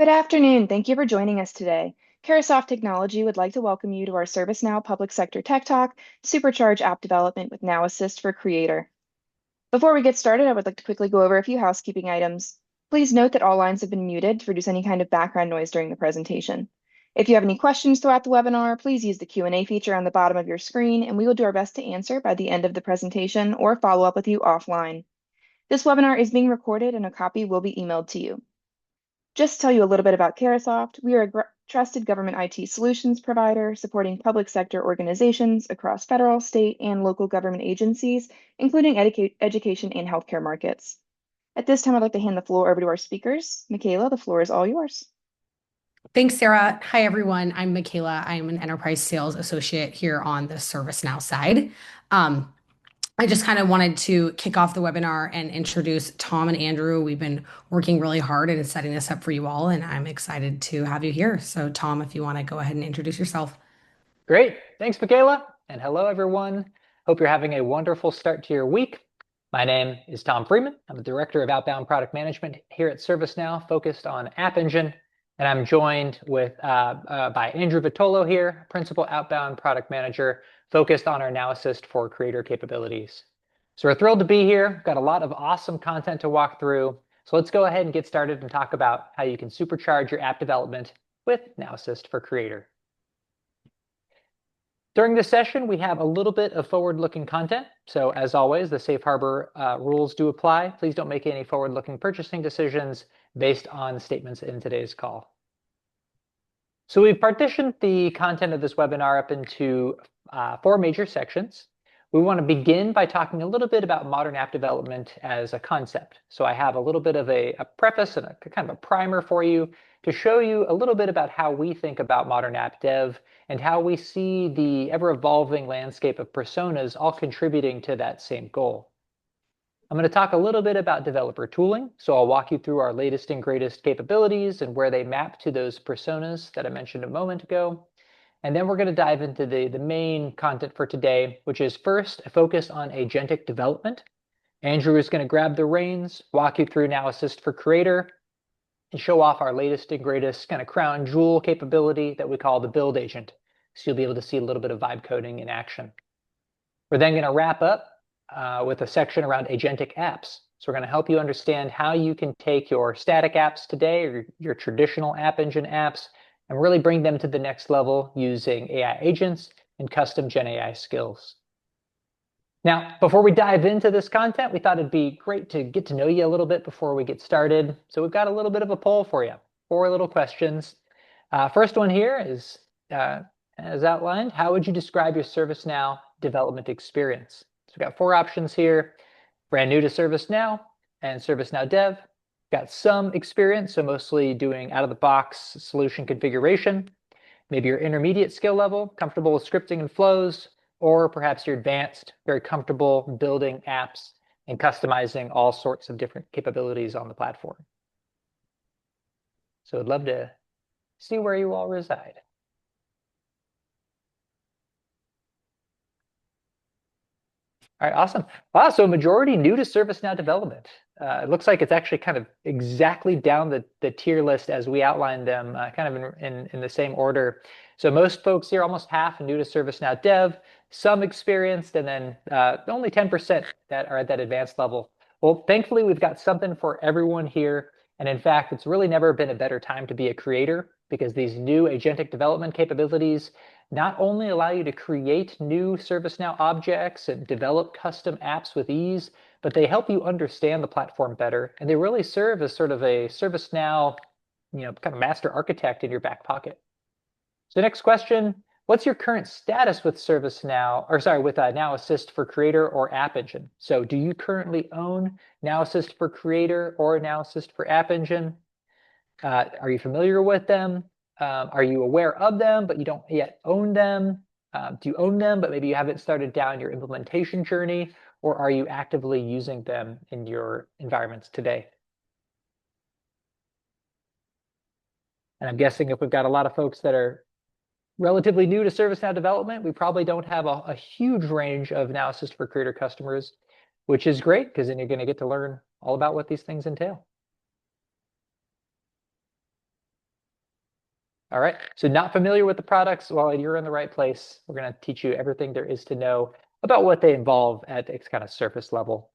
Good afternoon. Thank you for joining us today. Carasoft Technology would like to welcome you to our ServiceNow Public Sector Tech Talk, Supercharge App Development with Now Assist for Creator. Before we get started, I would like to quickly go over a few housekeeping items. Please note that all lines have been muted to reduce any kind of background noise during the presentation. If you have any questions throughout the webinar, please use the Q&A feature on the bottom of your screen, and we will do our best to answer by the end of the presentation or follow up with you offline. This webinar is being recorded and a copy will be emailed to you. Just to tell you a little bit about Carasoft, we are a trusted government IT solutions provider supporting public sector organizations across federal, state, and local government agencies, including education and healthcare markets. At this time, I'd like to hand the floor over to our speakers. Michaela, the floor is all yours. Thanks, Sarah. Hi, everyone. I'm Michaela. I'm an enterprise sales associate here on the ServiceNow side. I just kind of wanted to kick off the webinar and introduce Tom and Andrew. We've been working really hard and setting this up for you all, and I'm excited to have you here. So, Tom, if you want to go ahead and introduce yourself. Great. Thanks, Michaela. And hello, everyone. Hope you're having a wonderful start to your week. My name is Tom Freeman. I'm the Director of Outbound Product Management here at ServiceNow, focused on App Engine. And I'm joined by Andrew Vitollo here, Principal Outbound Product Manager, focused on our Now Assist for Creator capabilities. So we're thrilled to be here. We've got a lot of awesome content to walk through. So let's go ahead and get started and talk about how you can supercharge your app development with Now Assist for Creator. During this session, we have a little bit of forward-looking content. So as always, the safe harbor rules do apply. Please don't make any forward-looking purchasing decisions based on statements in today's call. So we've partitioned the content of this webinar up into 4 major sections. We want to begin by talking a little bit about modern app development as a concept. So I have a little bit of a preface and a kind of a primer for you to show you a little bit about how we think about modern app dev and how we see the ever-evolving landscape of personas all contributing to that same goal. I'm going to talk a little bit about developer tooling. So I'll walk you through our latest and greatest capabilities and where they map to those personas that I mentioned a moment ago. And then we're going to dive into the main content for today, which is first a focus on agentic development. Andrew is going to grab the reins, walk you through Now Assist for Creator, and show off our latest and greatest kind of crown jewel capability that we call the build agent. So you'll be able to see a little bit of vibe coding in action. We're then going to wrap up with a section around agentic apps. So we're going to help you understand how you can take your static apps today or your traditional App Engine apps and really bring them to the next level using AI agents and custom Gen AI skills. Now, before we dive into this content, we thought it'd be great to get to know you a little bit before we get started. So we've got a little bit of a poll for you. 4 little questions. First one here is, as outlined, how would you describe your ServiceNow development experience? So we've got 4 options here. Brand new to ServiceNow and ServiceNow Dev. Got some experience, so mostly doing out-of-the-box solution configuration. Maybe your intermediate skill level, comfortable with scripting and flows, or perhaps you're advanced, very comfortable building apps and customizing all sorts of different capabilities on the platform. So I'd love to see where you all reside. All right, awesome. Wow, so majority new to ServiceNow development. It looks like it's actually kind of exactly down the tier list as we outlined them, kind of in the same order. So most folks here, almost half, new to ServiceNow Dev, some experienced, and then only 10% that are at that advanced level. Well, thankfully, we've got something for everyone here. And in fact, it's really never been a better time to be a creator because these new agentic development capabilities not only allow you to create new ServiceNow objects and develop custom apps with ease, but they help you understand the platform better. And they really serve as sort of a ServiceNow, kind of master architect in your back pocket. So next question, what's your current status with ServiceNow, or sorry, with Now Assist for Creator or App Engine? So do you currently own Now Assist for Creator or Now Assist for App Engine? Are you familiar with them? Are you aware of them, but you don't yet own them? Do you own them, but maybe you haven't started down your implementation journey? Or are you actively using them in your environments today? And I'm guessing if we've got a lot of folks that are relatively new to ServiceNow development, we probably don't have a huge range of Now Assist for Creator customers, which is great because then you're going to get to learn all about what these things entail. All right, so not familiar with the products? Well, you're in the right place. We're going to teach you everything there is to know about what they involve at its kind of surface level.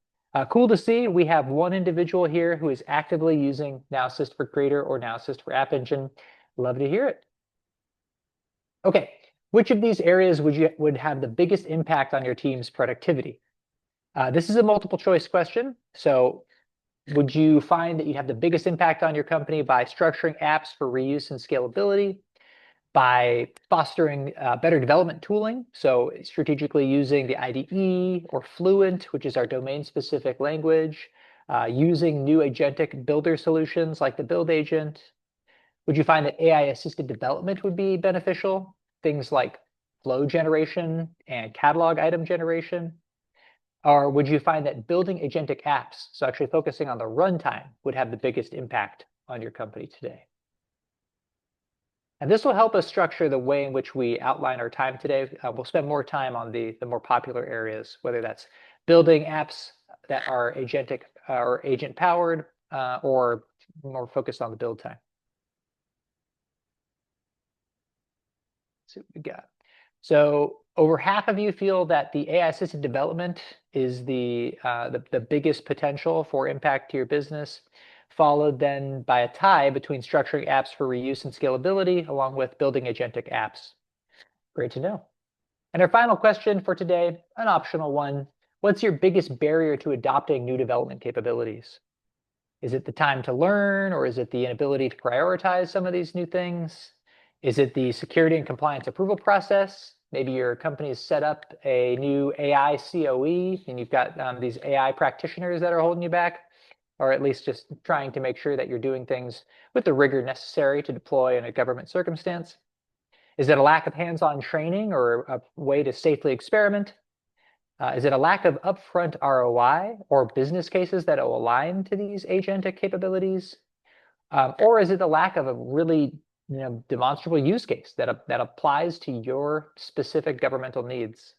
Cool to see we have one individual here who is actively using Now Assist for Creator or Now Assist for App Engine. Love to hear it. Okay, which of these areas would have the biggest impact on your team's productivity? This is a multiple choice question. So would you find that you'd have the biggest impact on your company by structuring apps for reuse and scalability, by fostering better development tooling, so strategically using the IDE or Fluent, which is our domain-specific language, using new agentic builder solutions like the Build Agent? Would you find that AI-assisted development would be beneficial? Things like flow generation and catalog item generation? Or would you find that building agentic apps, so actually focusing on the runtime, would have the biggest impact on your company today? And this will help us structure the way in which we outline our time today. We'll spend more time on the more popular areas, whether that's building apps that are agentic or agent powered, or more focused on the build time. Let's see what we got. So over half of you feel that the AI-assisted development is the biggest potential for impact to your business, followed then by a tie between structuring apps for reuse and scalability, along with building agentic apps. Great to know. And our final question for today, an optional one. What's your biggest barrier to adopting new development capabilities? Is it the time to learn, or is it the inability to prioritize some of these new things? Is it the security and compliance approval process? Maybe your company has set up a new AI COE and you've got these AI practitioners that are holding you back, or at least just trying to make sure that you're doing things with the rigor necessary to deploy in a government circumstance? Is it a lack of hands-on training or a way to safely experiment? Is it a lack of upfront ROI or business cases that will align to these agentic capabilities? Or is it the lack of a really demonstrable use case that applies to your specific governmental needs?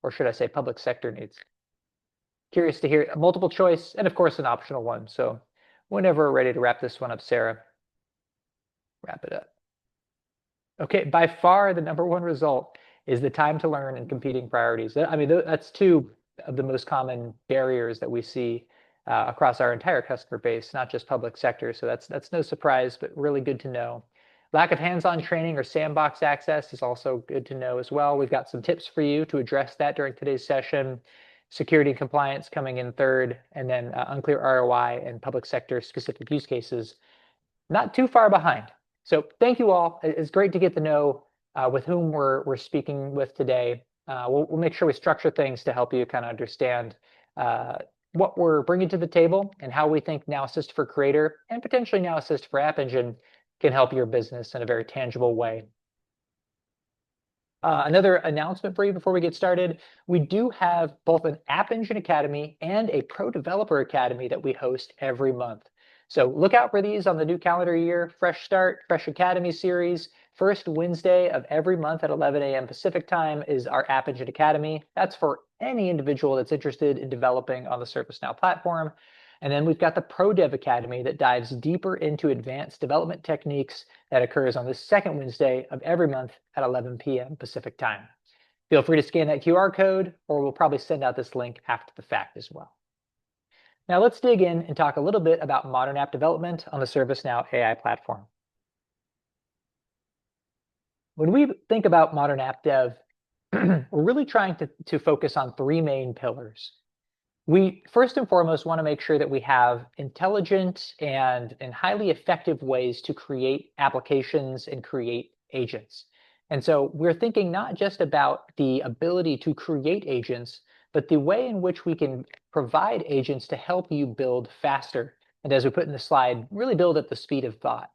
Or should I say public sector needs? Curious to hear a multiple choice and of course an optional one. So whenever we're ready to wrap this one up, Sarah, wrap it up. Okay, by far the number one result is the time to learn and competing priorities. I mean, that's two of the most common barriers that we see across our entire customer base, not just public sector. So that's no surprise, but really good to know. Lack of hands-on training or sandbox access is also good to know as well. We've got some tips for you to address that during today's session. Security and compliance coming in third, and then unclear ROI and public sector specific use cases not too far behind. So thank you all. It's great to get to know with whom we're speaking with today. We'll make sure we structure things to help you kind of understand what we're bringing to the table and how we think Now Assist for Creator and potentially Now Assist for App Engine can help your business in a very tangible way. Another announcement for you before we get started. We do have both an App Engine Academy and a Pro Developer Academy that we host every month. So look out for these on the new calendar year. Fresh Start, Fresh Academy series. First Wednesday of every month at 11 a.m. Pacific time is our App Engine Academy. That's for any individual that's interested in developing on the ServiceNow platform. And then we've got the Pro Dev Academy that dives deeper into advanced development techniques that occurs on the second Wednesday of every month at 11 p.m. Pacific time. Feel free to scan that QR code, or we'll probably send out this link after the fact as well. Now let's dig in and talk a little bit about modern app development on the ServiceNow AI platform. When we think about modern app dev, we're really trying to focus on three main pillars. We first and foremost want to make sure that we have intelligent and highly effective ways to create applications and create agents. And so we're thinking not just about the ability to create agents, but the way in which we can provide agents to help you build faster. And as we put in the slide, really build at the speed of thought.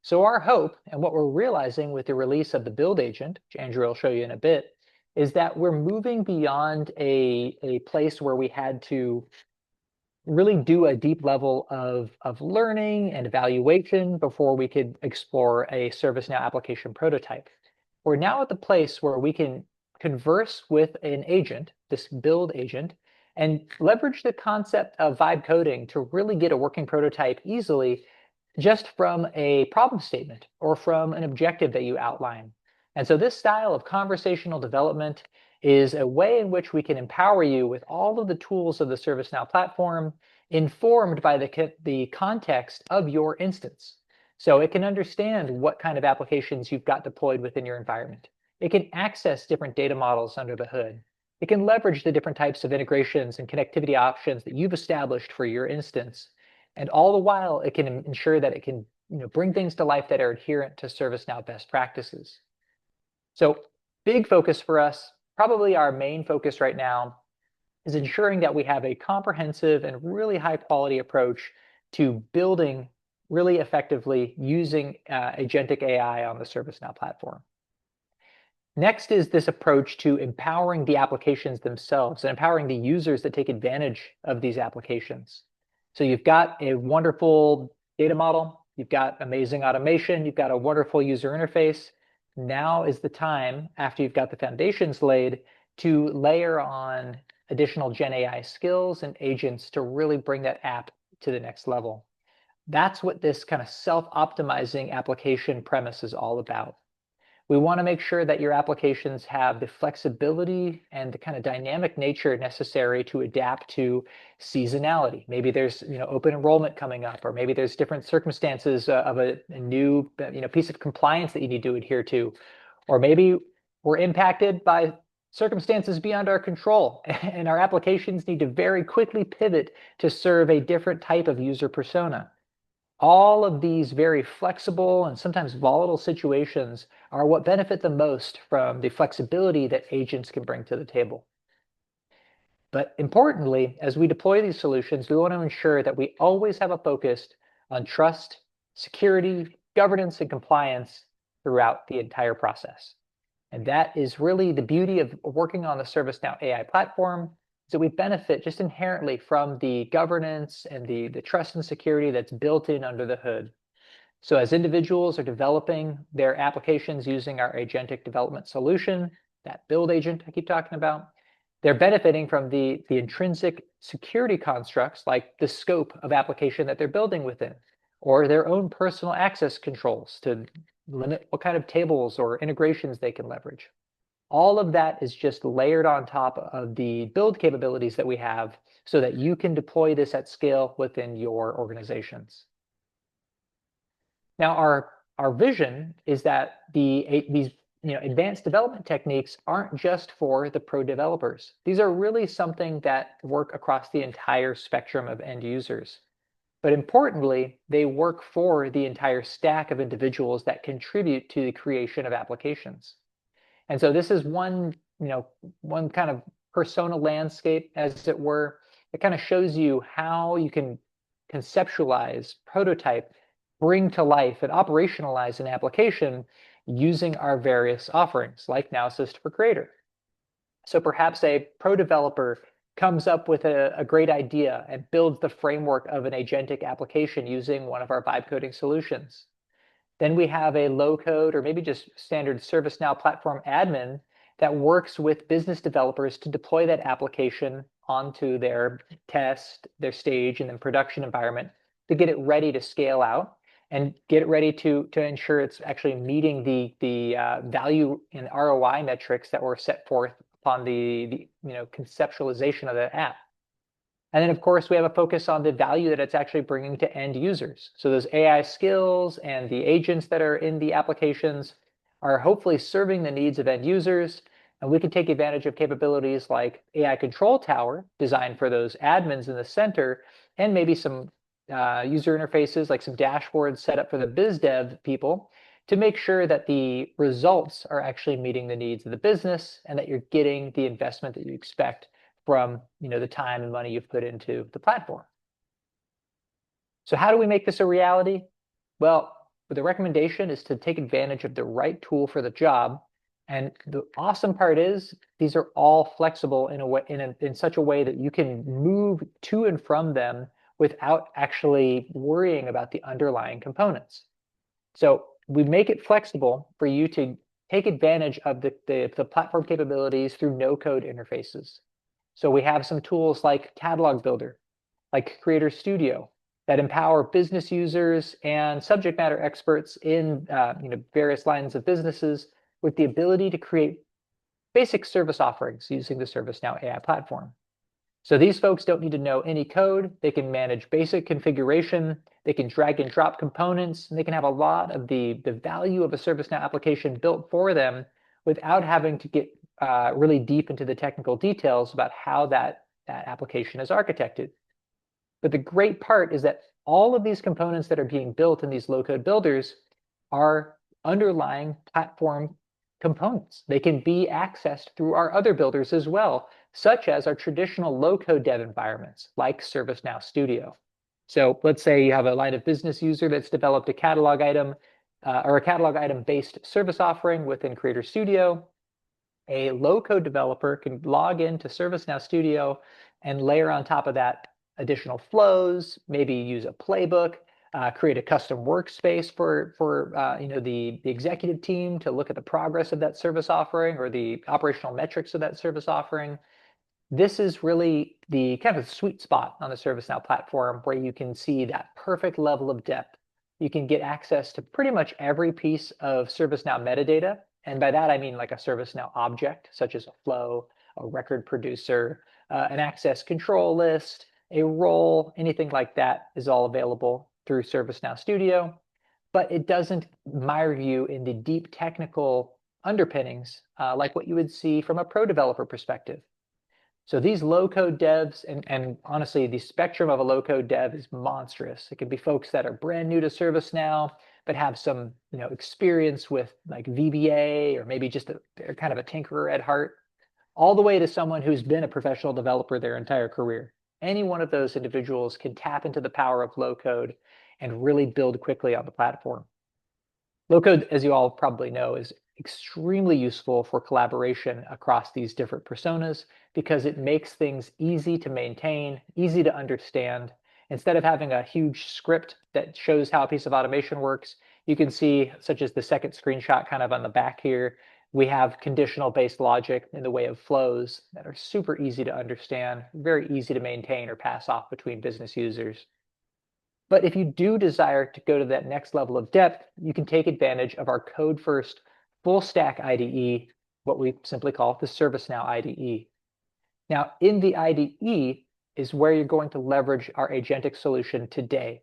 So our hope, and what we're realizing with the release of the Build Agent, which Andrew will show you in a bit, is that we're moving beyond a place where we had to really do a deep level of learning and evaluation before we could explore a ServiceNow application prototype. We're now at the place where we can converse with an agent, this build agent, and leverage the concept of vibe coding to really get a working prototype easily just from a problem statement or from an objective that you outline. And so this style of conversational development is a way in which we can empower you with all of the tools of the ServiceNow platform, informed by the context of your instance. So it can understand what kind of applications you've got deployed within your environment. It can access different data models under the hood. It can leverage the different types of integrations and connectivity options that you've established for your instance. And all the while, it can ensure that it can bring things to life that are adherent to ServiceNow best practices. So big focus for us, probably our main focus right now, is ensuring that we have a comprehensive and really high quality approach to building really effectively using agentic AI on the ServiceNow platform. Next is this approach to empowering the applications themselves and empowering the users that take advantage of these applications. So you've got a wonderful data model, you've got amazing automation, you've got a wonderful user interface. Now is the time, after you've got the foundations laid, to layer on additional Gen AI skills and agents to really bring that app to the next level. That's what this kind of self-optimizing application premise is all about. We want to make sure that your applications have the flexibility and the kind of dynamic nature necessary to adapt to seasonality. Maybe there's open enrollment coming up, or maybe there's different circumstances of a new piece of compliance that you need to adhere to, or maybe we're impacted by circumstances beyond our control, and our applications need to very quickly pivot to serve a different type of user persona. All of these very flexible and sometimes volatile situations are what benefit the most from the flexibility that agents can bring to the table. But importantly, as we deploy these solutions, we want to ensure that we always have a focus on trust, security, governance, and compliance throughout the entire process. And that is really the beauty of working on the ServiceNow AI platform. So we benefit just inherently from the governance and the trust and security that's built in under the hood. So as individuals are developing their applications using our agentic development solution, that build agent I keep talking about, they're benefiting from the intrinsic security constructs, like the scope of application that they're building within, or their own personal access controls to limit what kind of tables or integrations they can leverage. All of that is just layered on top of the build capabilities that we have so that you can deploy this at scale within your organizations. Now, our vision is that these advanced development techniques aren't just for the pro developers. These are really something that work across the entire spectrum of end users. But importantly, they work for the entire stack of individuals that contribute to the creation of applications. And so this is one kind of persona landscape, as it were. It kind of shows you how you can conceptualize, prototype, bring to life, and operationalize an application using our various offerings, like Now Assist for Creator. So perhaps a pro developer comes up with a great idea and builds the framework of an agentic application using one of our vibe coding solutions. Then we have a low code or maybe just standard ServiceNow platform admin that works with business developers to deploy that application onto their test, their stage, and then production environment to get it ready to scale out and get it ready to ensure it's actually meeting the value and ROI metrics that were set forth upon the conceptualization of the app. And then, of course, we have a focus on the value that it's actually bringing to end users. So those AI skills and the agents that are in the applications are hopefully serving the needs of end users. And we can take advantage of capabilities like AI Control Tower, designed for those admins in the center, and maybe some user interfaces, like some dashboards set up for the biz dev people, to make sure that the results are actually meeting the needs of the business and that you're getting the investment that you expect from the time and money you've put into the platform. So how do we make this a reality? Well, the recommendation is to take advantage of the right tool for the job. And the awesome part is these are all flexible in a way, in such a way that you can move to and from them without actually worrying about the underlying components. So we make it flexible for you to take advantage of the platform capabilities through no-code interfaces. So we have some tools like Catalog Builder, like Creator Studio, that empower business users and subject matter experts in various lines of businesses with the ability to create basic service offerings using the ServiceNow AI platform. So these folks don't need to know any code. They can manage basic configuration. They can drag and drop components, and they can have a lot of the value of a ServiceNow application built for them without having to get really deep into the technical details about how that application is architected. But the great part is that all of these components that are being built in these low-code builders are underlying platform components. They can be accessed through our other builders as well, such as our traditional low-code dev environments like ServiceNow Studio. So let's say you have a line of business user that's developed a catalog item or a catalog item-based service offering within Creator Studio. A low-code developer can log into ServiceNow Studio and layer on top of that additional flows, maybe use a playbook, create a custom workspace for the executive team to look at the progress of that service offering or the operational metrics of that service offering. This is really the kind of sweet spot on the ServiceNow platform where you can see that perfect level of depth. You can get access to pretty much every piece of ServiceNow metadata. And by that, I mean like a ServiceNow object, such as a flow, a record producer, an access control list, a role, anything like that is all available through ServiceNow Studio. But it doesn't mire you in the deep technical underpinnings like what you would see from a pro developer perspective. So these low-code devs, and honestly, the spectrum of a low-code dev is monstrous. It could be folks that are brand new to ServiceNow, but have some experience with like VBA, or maybe just they're kind of a tinkerer at heart, all the way to someone who's been a professional developer their entire career. Any one of those individuals can tap into the power of low-code and really build quickly on the platform. Low-code, as you all probably know, is extremely useful for collaboration across these different personas because it makes things easy to maintain, easy to understand. Instead of having a huge script that shows how a piece of automation works, you can see, such as the second screenshot kind of on the back here, we have conditional-based logic in the way of flows that are super easy to understand, very easy to maintain or pass off between business users. But if you do desire to go to that next level of depth, you can take advantage of our code-first full stack IDE, what we simply call the ServiceNow IDE. Now, in the IDE is where you're going to leverage our agentic solution today.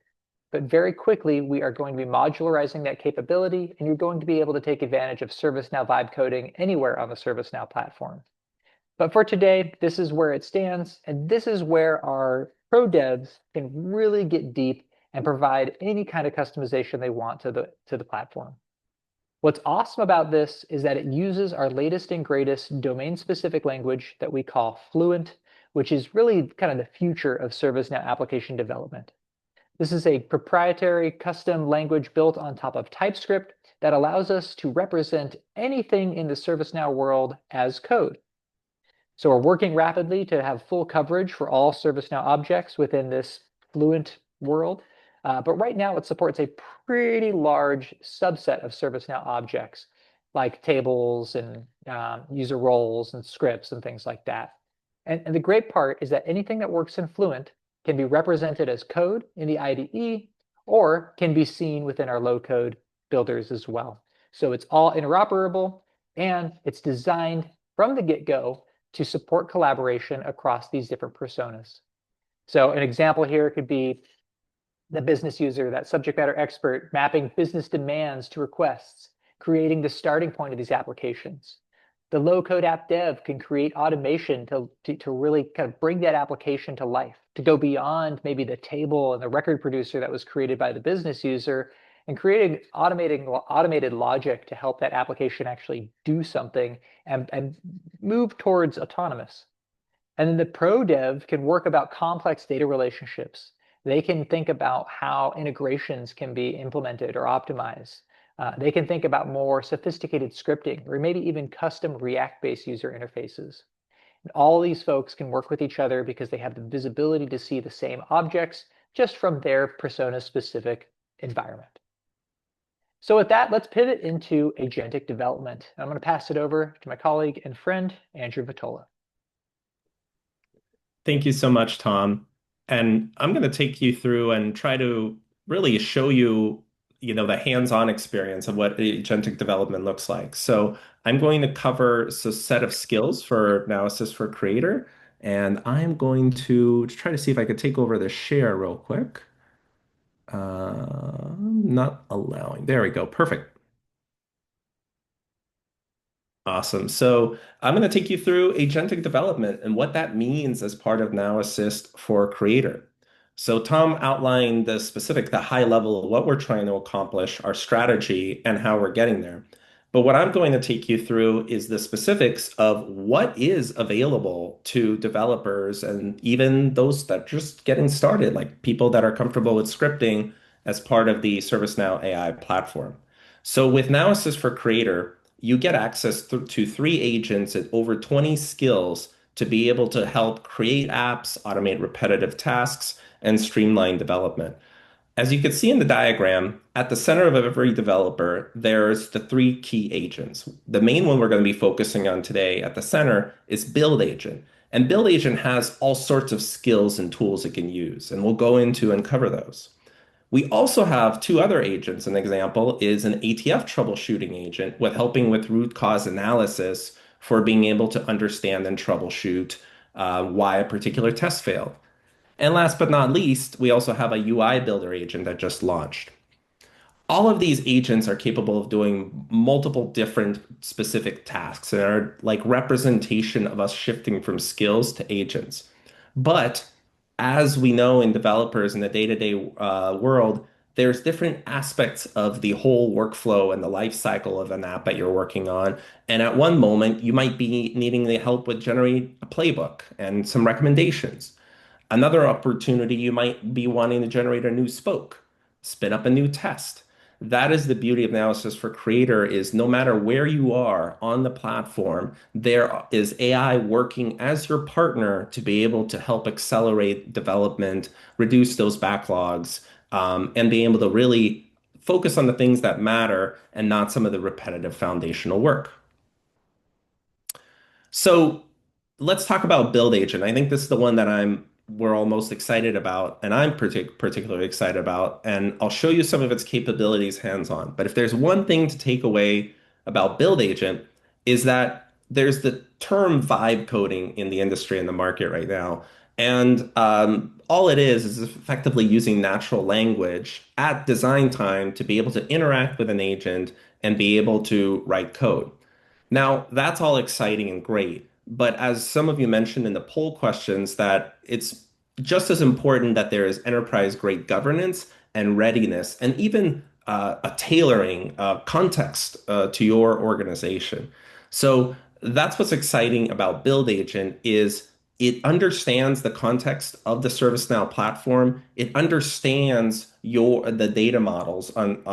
But very quickly, we are going to be modularizing that capability, and you're going to be able to take advantage of ServiceNow vibe coding anywhere on the ServiceNow platform. But for today, this is where it stands, and this is where our pro devs can really get deep and provide any kind of customization they want to the platform. What's awesome about this is that it uses our latest and greatest domain-specific language that we call Fluent, which is really kind of the future of ServiceNow application development. This is a proprietary custom language built on top of TypeScript that allows us to represent anything in the ServiceNow world as code. So we're working rapidly to have full coverage for all ServiceNow objects within this Fluent world. But right now it supports a pretty large subset of ServiceNow objects, like tables and user roles and scripts and things like that. And the great part is that anything that works in Fluent can be represented as code in the IDE or can be seen within our low-code builders as well. So it's all interoperable, and it's designed from the get-go to support collaboration across these different personas. So an example here could be the business user, that subject matter expert, mapping business demands to requests, creating the starting point of these applications. The low-code app dev can create automation to really kind of bring that application to life, to go beyond maybe the table and the record producer that was created by the business user, and creating automated logic to help that application actually do something and move towards autonomous. And then the pro dev can work about complex data relationships. They can think about how integrations can be implemented or optimized. They can think about more sophisticated scripting or maybe even custom React-based user interfaces. And all these folks can work with each other because they have the visibility to see the same objects just from their persona-specific environment. So with that, let's pivot into agentic development. I'm going to pass it over to my colleague and friend, Andrew Vitollo. Thank you so much, Tom. And I'm going to take you through and try to really show you, the hands-on experience of what agentic development looks like. So I'm going to cover a set of skills for Now Assist for Creator, and I'm going to try to see if I could take over the share real quick. Not allowing. There we go. Perfect. Awesome. So I'm going to take you through agentic development and what that means as part of Now Assist for Creator. So Tom outlined the high level of what we're trying to accomplish, our strategy, and how we're getting there. But what I'm going to take you through is the specifics of what is available to developers and even those that are just getting started, like people that are comfortable with scripting as part of the ServiceNow AI platform. So with Now Assist for Creator, you get access to three agents and over 20 skills to be able to help create apps, automate repetitive tasks, and streamline development. As you can see in the diagram, at the center of every developer, there's the three key agents. The main one we're going to be focusing on today at the center is Build Agent. And Build Agent has all sorts of skills and tools it can use, and we'll go into and cover those. We also have two other agents. An example is an ATF troubleshooting agent with helping with root cause analysis for being able to understand and troubleshoot why a particular test failed. And last but not least, we also have a UI builder agent that just launched. All of these agents are capable of doing multiple different specific tasks and are like representation of us shifting from skills to agents. But as we know in developers in the day-to-day world, there's different aspects of the whole workflow and the life cycle of an app that you're working on. And at one moment, you might be needing the help with generate a playbook and some recommendations. Another opportunity, you might be wanting to generate a new spoke, spin up a new test. That is the beauty of Now Assist for Creator is no matter where you are on the platform, there is AI working as your partner to be able to help accelerate development, reduce those backlogs, and be able to really focus on the things that matter and not some of the repetitive foundational work. So let's talk about Build Agent. I think this is the one that we're all most excited about, and I'm particularly excited about. And I'll show you some of its capabilities hands-on. But if there's one thing to take away about Build Agent, is that there's the term vibe coding in the industry and the market right now. And all it is effectively using natural language at design time to be able to interact with an agent and be able to write code. Now, that's all exciting and great, but as some of you mentioned in the poll questions, that it's just as important that there is enterprise-grade governance and readiness, and even a tailoring context to your organization. So that's what's exciting about Build Agent is it understands the context of the ServiceNow platform. It understands the data models on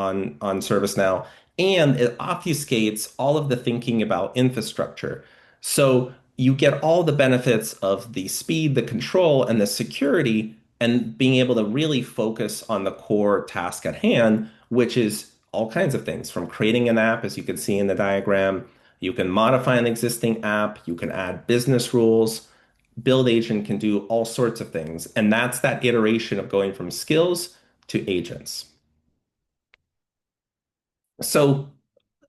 ServiceNow, and it obfuscates all of the thinking about infrastructure. So you get all the benefits of the speed, the control, and the security, and being able to really focus on the core task at hand, which is all kinds of things from creating an app, as you can see in the diagram. You can modify an existing app, you can add business rules. Build Agent can do all sorts of things. And that's that iteration of going from skills to agents. So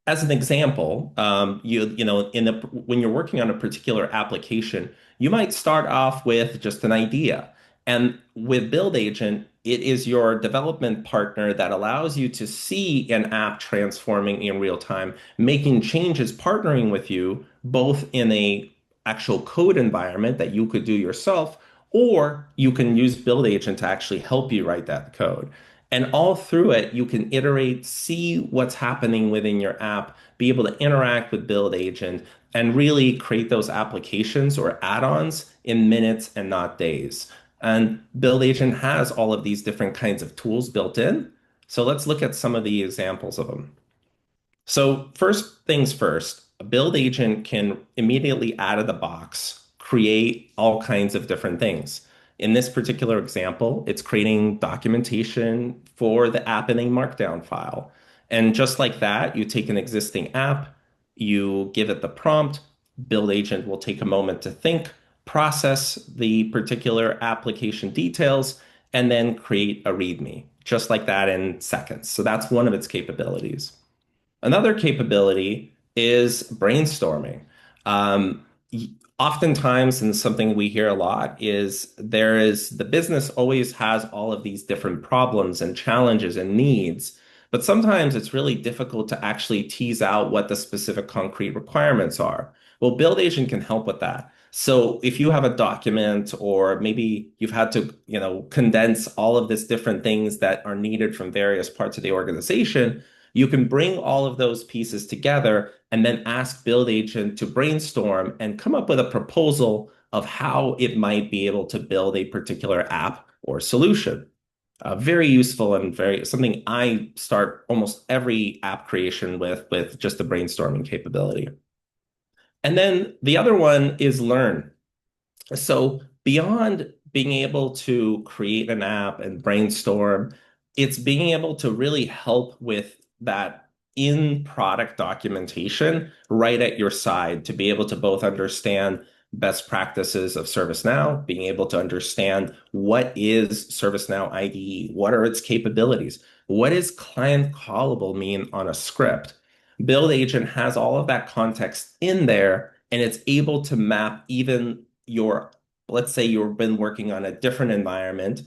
as an example, when you're working on a particular application, you might start off with just an idea. And with Build Agent, it is your development partner that allows you to see an app transforming in real time, making changes, partnering with you, both in a actual code environment that you could do yourself, or you can use Build Agent to actually help you write that code. And all through it, you can iterate, see what's happening within your app, be able to interact with Build Agent, and really create those applications or add-ons in minutes and not days. And Build Agent has all of these different kinds of tools built in. So let's look at some of the examples of them. So first things first, a Build Agent can immediately out of the box create all kinds of different things. In this particular example, it's creating documentation for the app in a Markdown file. And just like that, you take an existing app, you give it the prompt, Build Agent will take a moment to think, process the particular application details, and then create a README, just like that in seconds. So that's one of its capabilities. Another capability is brainstorming. Um, Oftentimes, and something we hear a lot is the business always has all of these different problems and challenges and needs, but sometimes it's really difficult to actually tease out what the specific concrete requirements are. Well, Build Agent can help with that. So if you have a document or maybe you've had to, condense all of these different things that are needed from various parts of the organization, you can bring all of those pieces together and then ask Build Agent to brainstorm and come up with a proposal of how it might be able to build a particular app or solution. Very useful and very something I start almost every app creation with just the brainstorming capability. And then the other one is Learn. So beyond being able to create an app and brainstorm, it's being able to really help with that in product documentation right at your side to be able to both understand best practices of ServiceNow, being able to understand what is ServiceNow IDE, what are its capabilities, what does client callable mean on a script. Build Agent has all of that context in there, and it's able to map even let's say you've been working on a different environment,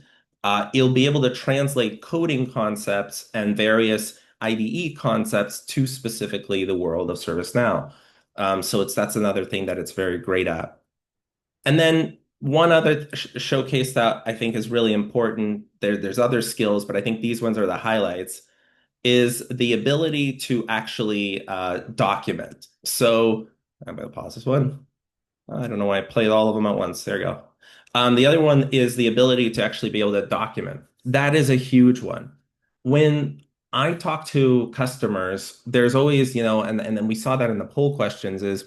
it'll be able to translate coding concepts and various IDE concepts to specifically the world of ServiceNow. So that's another thing that it's very great at. And then one other showcase that I think is really important, there's other skills, but I think these ones are the highlights, is the ability to actually document. So I'm going to pause this one. I don't know why I played all of them at once. There you go. The other one is the ability to actually be able to document. That is a huge one. When I talk to customers, there's always, and then we saw that in the poll questions, is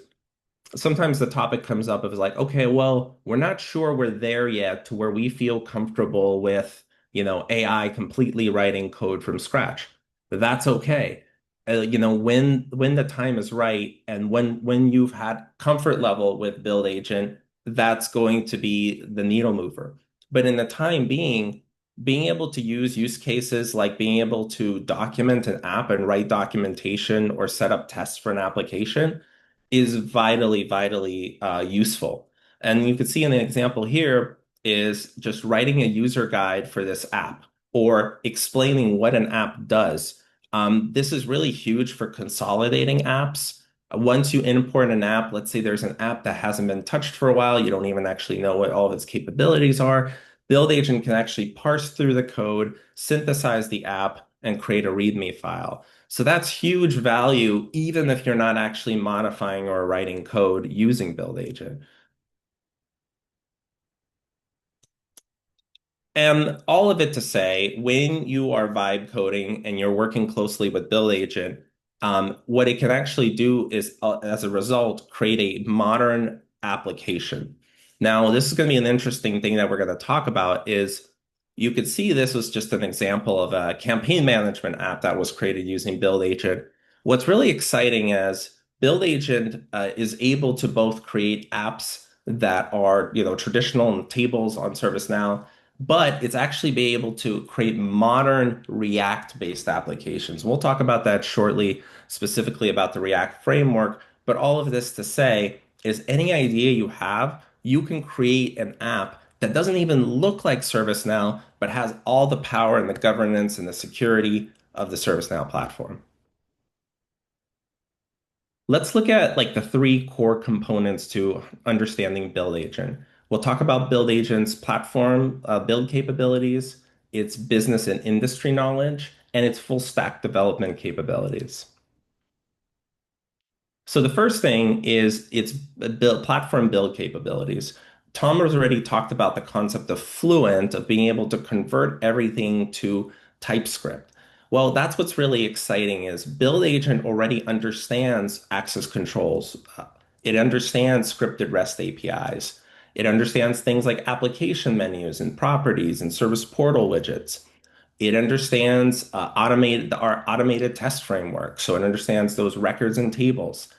sometimes the topic comes up of like, okay, well, we're not sure we're there yet to where we feel comfortable with, AI completely writing code from scratch. That's okay. When the time is right and when you've had comfort level with Build Agent, that's going to be the needle mover. But in the time being able to use cases like being able to document an app and write documentation or set up tests for an application is vitally useful. And you can see an example here is just writing a user guide for this app or explaining what an app does. This is really huge for consolidating apps. Once you import an app, let's say there's an app that hasn't been touched for a while, you don't even actually know what all of its capabilities are. Build Agent can actually parse through the code, synthesize the app, and create a README file. So that's huge value, even if you're not actually modifying or writing code using Build Agent. And all of it to say, when you are vibe coding and you're working closely with Build Agent, what it can actually do is, as a result, create a modern application. Now, this is going to be an interesting thing that we're going to talk about is you could see this was just an example of a campaign management app that was created using Build Agent. What's really exciting is Build Agent is able to both create apps that are, traditional tables on ServiceNow, but it's actually be able to create modern React-based applications. We'll talk about that shortly, specifically about the React framework. But all of this to say is any idea you have, you can create an app that doesn't even look like ServiceNow, but has all the power and the governance and the security of the ServiceNow platform. Let's look at like the three core components to understanding Build Agent. We'll talk about Build Agent's platform build capabilities, its business and industry knowledge, and its full stack development capabilities. So the first thing is its platform build capabilities. Tom has already talked about the concept of Fluent, of being able to convert everything to TypeScript. Well, that's what's really exciting is Build Agent already understands access controls. It understands scripted REST APIs. It understands things like application menus and properties and service portal widgets. It understands our automated test framework, so it understands those records and tables.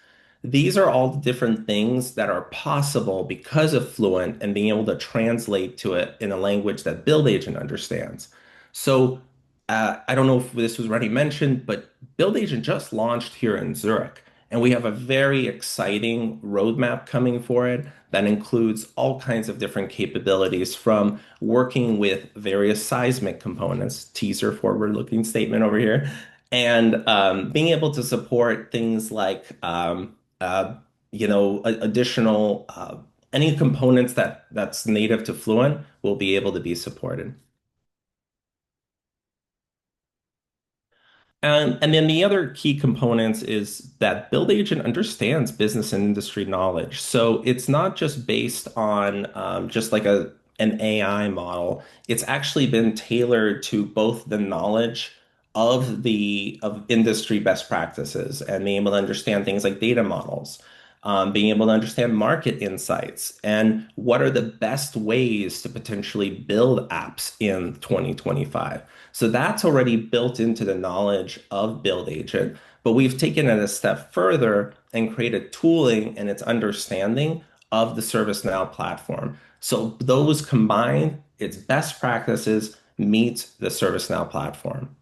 These are all the different things that are possible because of Fluent and being able to translate to it in a language that Build Agent understands. So I don't know if this was already mentioned, but Build Agent just launched here in Zurich, and we have a very exciting roadmap coming for it that includes all kinds of different capabilities from working with various seismic components, teaser forward-looking statement over here, and being able to support things like uh, additional any components that's native to Fluent will be able to be supported. And then the other key components is that Build Agent understands business and industry knowledge. So it's not just based on just like an AI model. It's actually been tailored to both the knowledge of industry best practices and being able to understand things like data models, being able to understand market insights, and what are the best ways to potentially build apps in 2025. So that's already built into the knowledge of Build Agent, but we've taken it a step further and created tooling and its understanding of the ServiceNow platform. So those combined, its best practices meet the ServiceNow platform.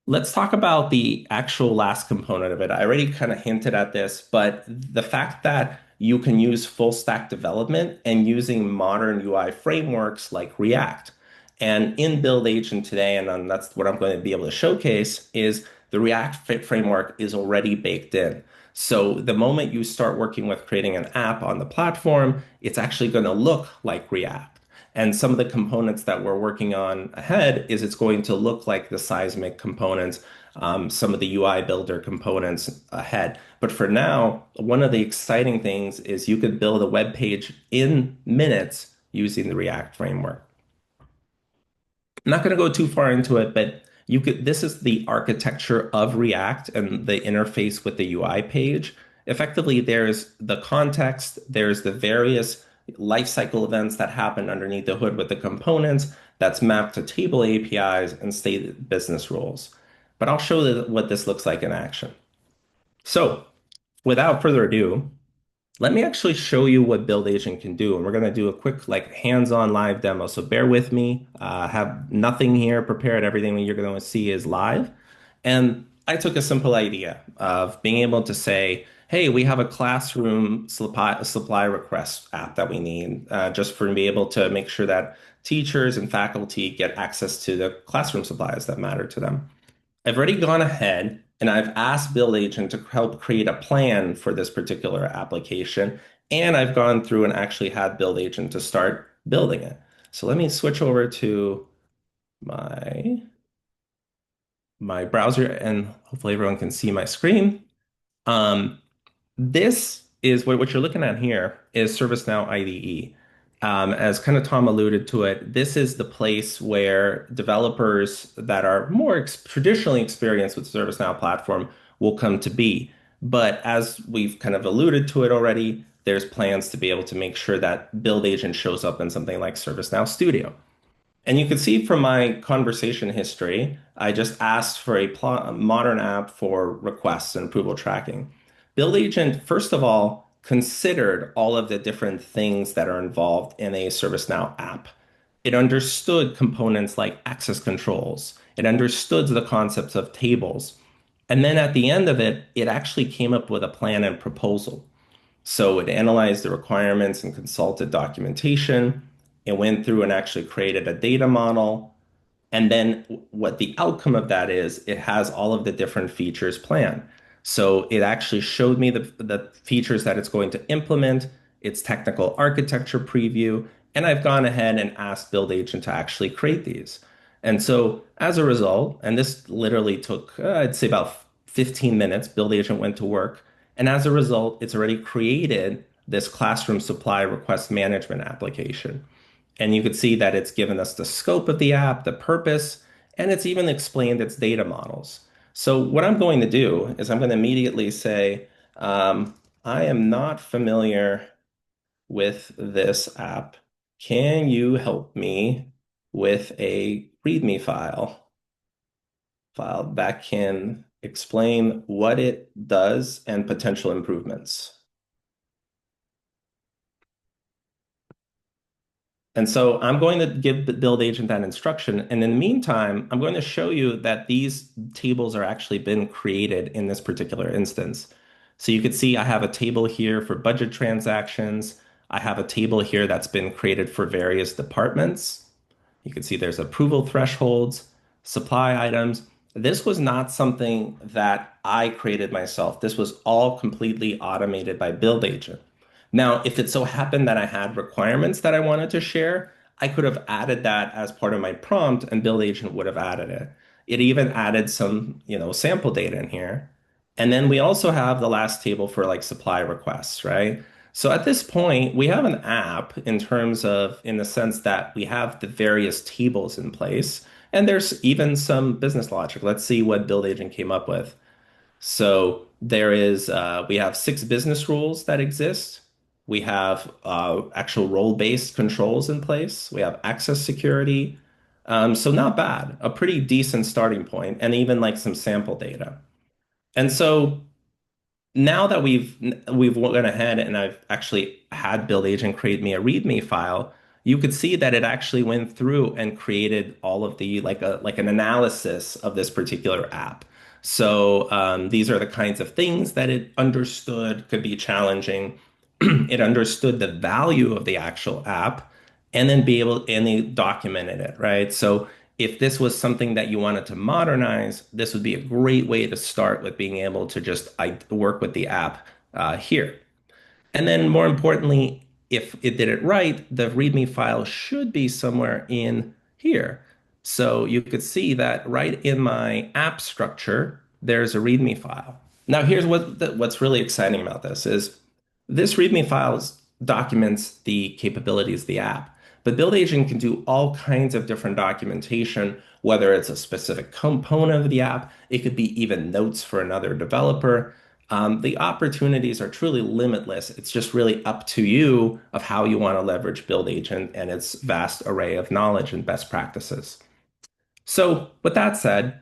Let's talk about the actual last component of it. I already kind of hinted at this, but the fact that you can use full stack development and using modern UI frameworks like React. And in Build Agent today, and that's what I'm going to be able to showcase, is the React framework is already baked in. So the moment you start working with creating an app on the platform, it's actually going to look like React. And some of the components that we're working on ahead is it's going to look like the seismic components, some of the UI builder components ahead. But for now, one of the exciting things is you could build a web page in minutes using the React framework. I'm not going to go too far into it, but this is the architecture of React and the interface with the UI page. Effectively, there's the context, there's the various lifecycle events that happen underneath the hood with the components that's mapped to table APIs and state business rules. But I'll show you what this looks like in action. So without further ado, let me actually show you what Build Agent can do. And we're going to do a quick like hands-on live demo. So bear with me. Have nothing here prepared. Everything that you're going to see is live. And I took a simple idea of being able to say, hey, we have a classroom supply request app that we need just for to be able to make sure that teachers and faculty get access to the classroom supplies that matter to them. I've already gone ahead and I've asked Build Agent to help create a plan for this particular application. And I've gone through and actually had Build Agent to start building it. So let me switch over to my, my browser and hopefully everyone can see my screen. Um, this is what you're looking at here is ServiceNow IDE. As kind of Tom alluded to it, this is the place where developers that are more traditionally experienced with ServiceNow platform will come to be. But as we've kind of alluded to it already, there's plans to be able to make sure that Build Agent shows up in something like ServiceNow Studio. And you can see from my conversation history, I just asked for a modern app for requests and approval tracking. Build Agent, first of all, considered all of the different things that are involved in a ServiceNow app. It understood components like access controls. It understood the concepts of tables. And then at the end of it, it actually came up with a plan and proposal. So it analyzed the requirements and consulted documentation. It went through and actually created a data model. And then what the outcome of that is, it has all of the different features planned. So it actually showed me the features that it's going to implement, its technical architecture preview, and I've gone ahead and asked Build Agent to actually create these. And so as a result, and this literally took, I'd say about 15 minutes, Build Agent went to work. And as a result, it's already created this classroom supply request management application. And you could see that it's given us the scope of the app, the purpose, and it's even explained its data models. So what I'm going to do is I'm going to immediately say, I am not familiar with this app. Can you help me with a README file back in explain what it does and potential improvements. And so I'm going to give the build agent that instruction. And in the meantime, I'm going to show you that these tables are actually been created in this particular instance. So you can see I have a table here for budget transactions. I have a table here that's been created for various departments. You can see there's approval thresholds, supply items. This was not something that I created myself. This was all completely automated by Build Agent. Now, if it so happened that I had requirements that I wanted to share, I could have added that as part of my prompt and Build Agent would have added it. It even added some, sample data in here. And then we also have the last table for like supply requests, right? So at this point, we have an app in the sense that we have the various tables in place, and there's even some business logic. Let's see what Build Agent came up with. So we have 6 business rules that exist. We have actual role-based controls in place. We have access security. So not bad, a pretty decent starting point, and even like some sample data. And so now that we've went ahead and I've actually had Build Agent create me a README file, you could see that it actually went through and created all of the like an analysis of this particular app. So these are the kinds of things that it understood could be challenging. It understood the value of the actual app and it documented it, right? So if this was something that you wanted to modernize, this would be a great way to start with being able to just work with the app here. And then more importantly, if it did it right, the README file should be somewhere in here. So you could see that right in my app structure, there's a README file. Now, here's what's really exciting about this is this README file documents the capabilities of the app, but Build Agent can do all kinds of different documentation, whether it's a specific component of the app, it could be even notes for another developer. The opportunities are truly limitless. It's just really up to you of how you want to leverage Build Agent and its vast array of knowledge and best practices. So with that said,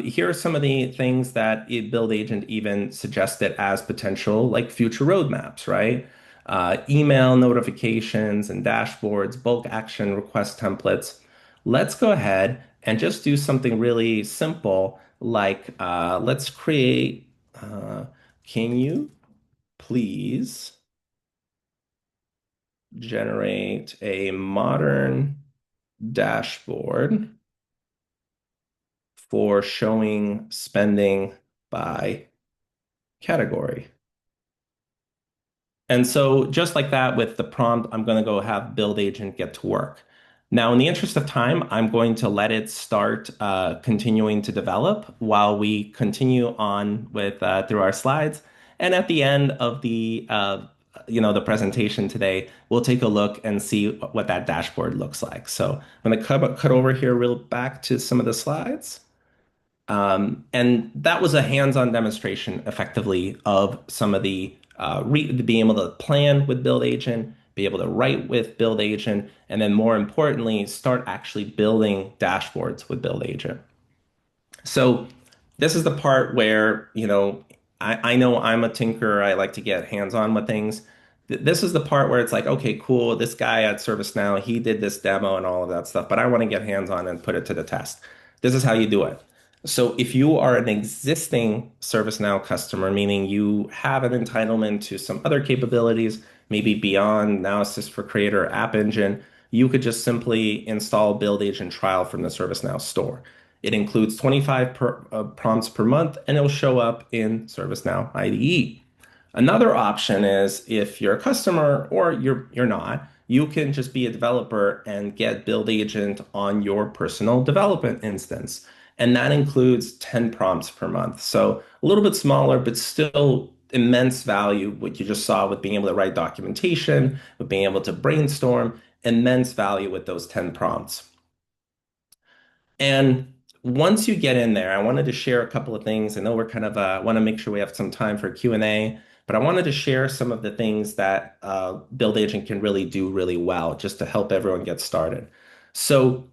here are some of the things that Build Agent even suggested as potential like future roadmaps, right? Email notifications and dashboards, bulk action request templates. Let's go ahead and just do something really simple like let's create, can you please generate a modern dashboard for showing spending by category? And so just like that with the prompt, I'm going to go have Build Agent get to work. Now, in the interest of time, I'm going to let it start continuing to develop while we continue on with through our slides. And at the end of the presentation today, we'll take a look and see what that dashboard looks like. So I'm going to cut over here real back to some of the slides. And that was a hands-on demonstration effectively of some of the being able to plan with Build Agent, be able to write with Build Agent, and then more importantly, start actually building dashboards with Build Agent. So this is the part where, I know I'm a tinker. I like to get hands-on with things. This is the part where it's like, okay, cool. This guy at ServiceNow, he did this demo and all of that stuff, but I want to get hands-on and put it to the test. This is how you do it. So if you are an existing ServiceNow customer, meaning you have an entitlement to some other capabilities, maybe beyond Now Assist for Creator App Engine, you could just simply install Build Agent Trial from the ServiceNow store. It includes 25 prompts per month, and it'll show up in ServiceNow IDE. Another option is if you're a customer or you're not, you can just be a developer and get Build Agent on your personal development instance. And that includes 10 prompts per month. So a little bit smaller, but still immense value, what you just saw with being able to write documentation, with being able to brainstorm, immense value with those 10 prompts. And once you get in there, I wanted to share a couple of things. I know we're kind of want to make sure we have some time for Q&A, but I wanted to share some of the things that Build Agent can really do really well just to help everyone get started. So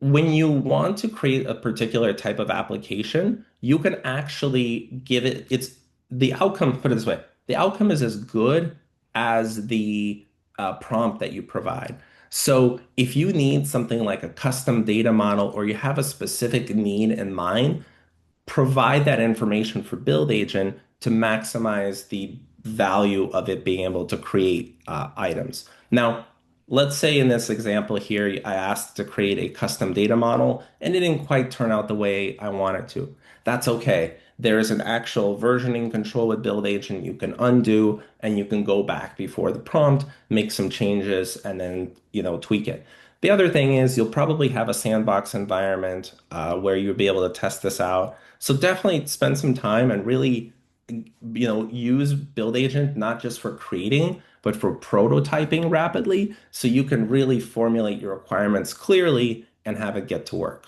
when you want to create a particular type of application, you can actually give it, it's the outcome, put it this way, the outcome is as good as the prompt that you provide. So if you need something like a custom data model or you have a specific need in mind, provide that information for Build Agent to maximize the value of it being able to create items. Now, let's say in this example here, I asked to create a custom data model and it didn't quite turn out the way I wanted to. That's okay. There is an actual versioning control with Build Agent you can undo and you can go back before the prompt, make some changes, and then tweak it. The other thing is you'll probably have a sandbox environment where you'll be able to test this out. So definitely spend some time and really, use Build Agent not just for creating, but for prototyping rapidly so you can really formulate your requirements clearly and have it get to work.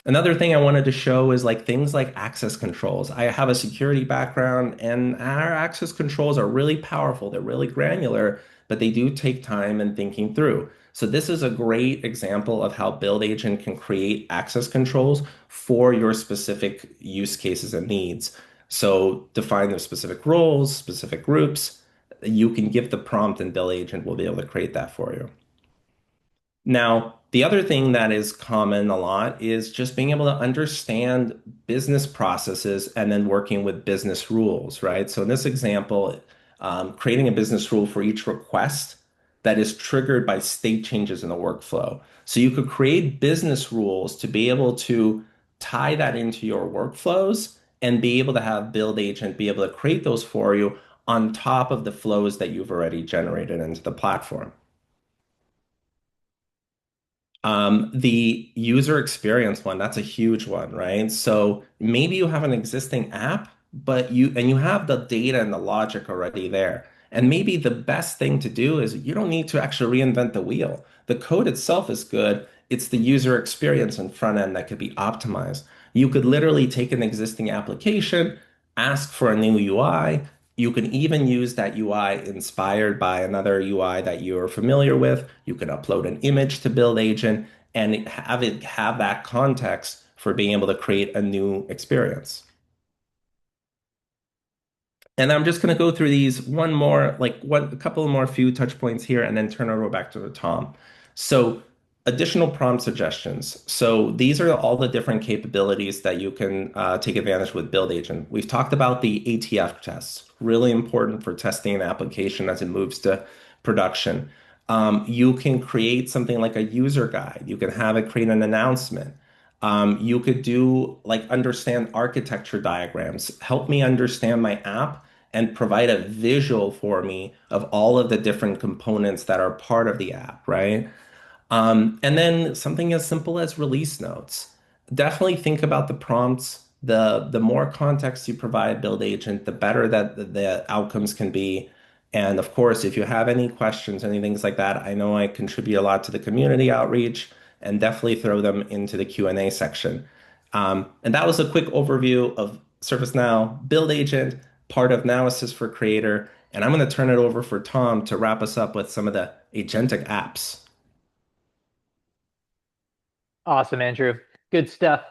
Another thing I wanted to show is like things like access controls. I have a security background and our access controls are really powerful. They're really granular, but they do take time and thinking through. So this is a great example of how Build Agent can create access controls for your specific use cases and needs. So define the specific roles, specific groups. You can give the prompt and Build Agent will be able to create that for you. Now, the other thing that is common a lot is just being able to understand business processes and then working with business rules, right? So in this example, creating a business rule for each request that is triggered by state changes in the workflow. So you could create business rules to be able to tie that into your workflows and be able to have Build Agent be able to create those for you on top of the flows that you've already generated into the platform. The user experience one, that's a huge one, right? So maybe you have an existing app, but you have the data and the logic already there. And maybe the best thing to do is you don't need to actually reinvent the wheel. The code itself is good. It's the user experience in front end that could be optimized. You could literally take an existing application, ask for a new UI. You can even use that UI inspired by another UI that you're familiar with. You can upload an image to Build Agent and have it have that context for being able to create a new experience. And I'm just going to go through these a couple more few touch points here and then turn it over back to Tom. So additional prompt suggestions. So these are all the different capabilities that you can take advantage with Build Agent. We've talked about the ATF tests, really important for testing an application as it moves to production. You can create something like a user guide. You can have it create an announcement. You could do like understand architecture diagrams, help me understand my app and provide a visual for me of all of the different components that are part of the app, right? And then something as simple as release notes. Definitely think about the prompts. The more context you provide Build Agent, the better that the outcomes can be. And of course, if you have any questions, any things like that, I know I contribute a lot to the community outreach and definitely throw them into the Q&A section. And that was a quick overview of ServiceNow Build Agent, part of Now Assist for Creator. And I'm going to turn it over for Tom to wrap us up with some of the agentic apps. Awesome, Andrew. Good stuff.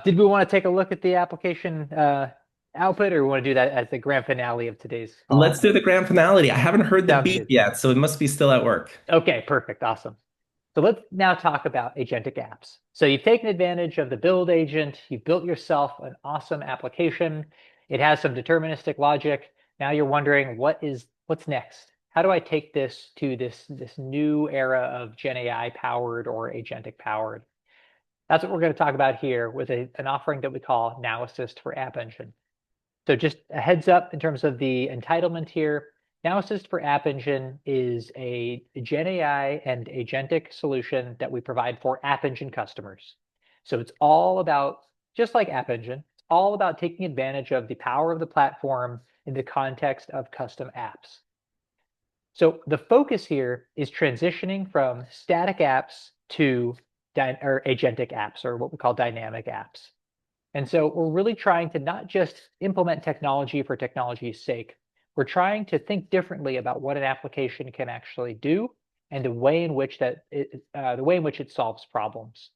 Did we want to take a look at the application output, or we want to do that as the grand finale of today's call? Let's do the grand finale. I haven't heard the Sounds beat good. yet, so it must be still at work. Okay, perfect. Awesome. So let's now talk about agentic apps. So you've taken advantage of the Build Agent. You've built yourself an awesome application. It has some deterministic logic. Now you're wondering what's next? How do I take this to this new era of Gen AI powered or agentic powered? That's what we're going to talk about here with an offering that we call Now Assist for App Engine. So just a heads up in terms of the entitlement here. Now Assist for App Engine is a Gen AI and agentic solution that we provide for App Engine customers. So it's all about, just like App Engine, it's all about taking advantage of the power of the platform in the context of custom apps. So the focus here is transitioning from static apps to agentic apps, or what we call dynamic apps. And so we're really trying to not just implement technology for technology's sake. We're trying to think differently about what an application can actually do and the way in which it solves problems.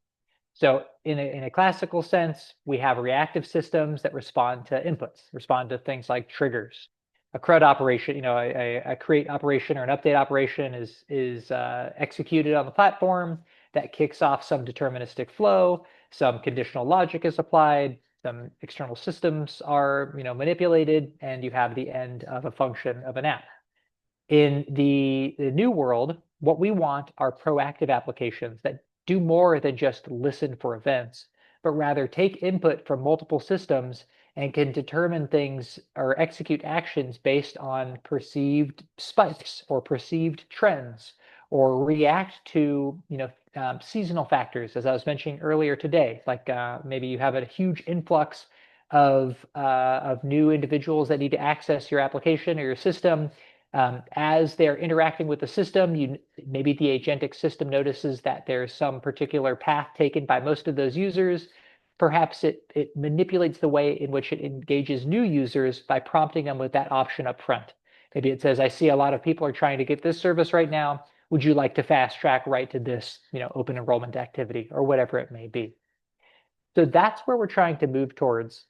So in a classical sense, we have reactive systems that respond to inputs, respond to things like triggers. A CRUD operation, a create operation or an update operation is executed on the platform that kicks off some deterministic flow, some conditional logic is applied, some external systems are manipulated, and you have the end of a function of an app. In the new world, what we want are proactive applications that do more than just listen for events, but rather take input from multiple systems and can determine things or execute actions based on perceived spikes or perceived trends, or react to seasonal factors, as I was mentioning earlier today. Like maybe you have a huge influx of new individuals that need to access your application or your system. As they're interacting with the system, maybe the agentic system notices that there's some particular path taken by most of those users. Perhaps it manipulates the way in which it engages new users by prompting them with that option up front. Maybe it says, I see a lot of people are trying to get this service right now. Would you like to fast track right to this open enrollment activity, or whatever it may be? So that's where we're trying to move towards.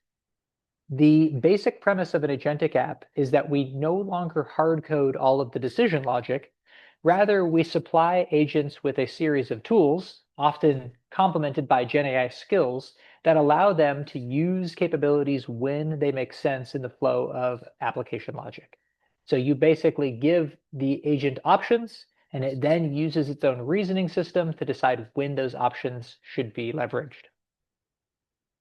The basic premise of an agentic app is that we no longer hard code all of the decision logic. Rather, we supply agents with a series of tools, often complemented by GenAI skills, that allow them to use capabilities when they make sense in the flow of application logic. So you basically give the agent options, and it then uses its own reasoning system to decide when those options should be leveraged.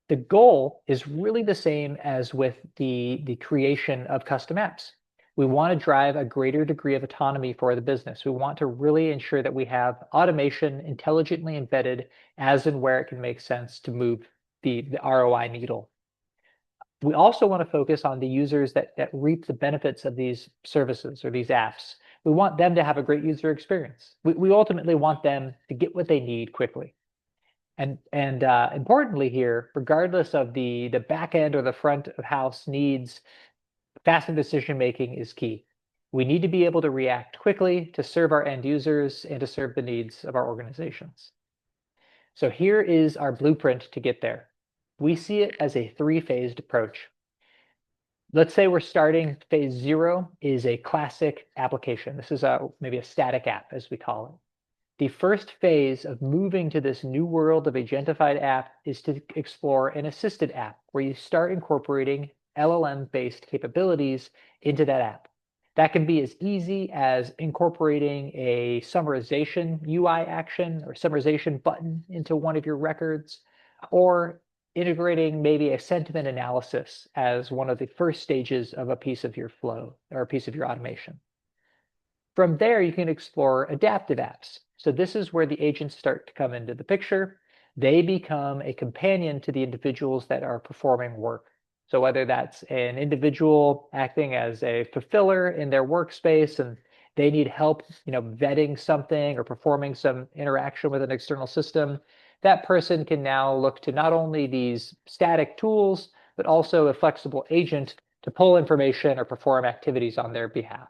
The goal is really the same as with the creation of custom apps. We want to drive a greater degree of autonomy for the business. We want to really ensure that we have automation intelligently embedded as and where it can make sense to move the ROI needle. We also want to focus on the users that reap the benefits of these services or these apps. We want them to have a great user experience. We ultimately want them to get what they need quickly. And importantly here, regardless of the back end or the front of house needs, faster decision making is key. We need to be able to react quickly to serve our end users and to serve the needs of our organizations. So here is our blueprint to get there. We see it as a three-phased approach. Let's say we're starting phase 0 is a classic application. This is maybe a static app, as we call it. The first phase of moving to this new world of agentified app is to explore an assisted app, where you start incorporating LLM-based capabilities into that app. That can be as easy as incorporating a summarization UI action or summarization button into one of your records, or integrating maybe a sentiment analysis as one of the first stages of a piece of your flow or a piece of your automation. From there, you can explore adaptive apps. So this is where the agents start to come into the picture. They become a companion to the individuals that are performing work. So whether that's an individual acting as a fulfiller in their workspace and they need help, vetting something or performing some interaction with an external system, that person can now look to not only these static tools, but also a flexible agent to pull information or perform activities on their behalf.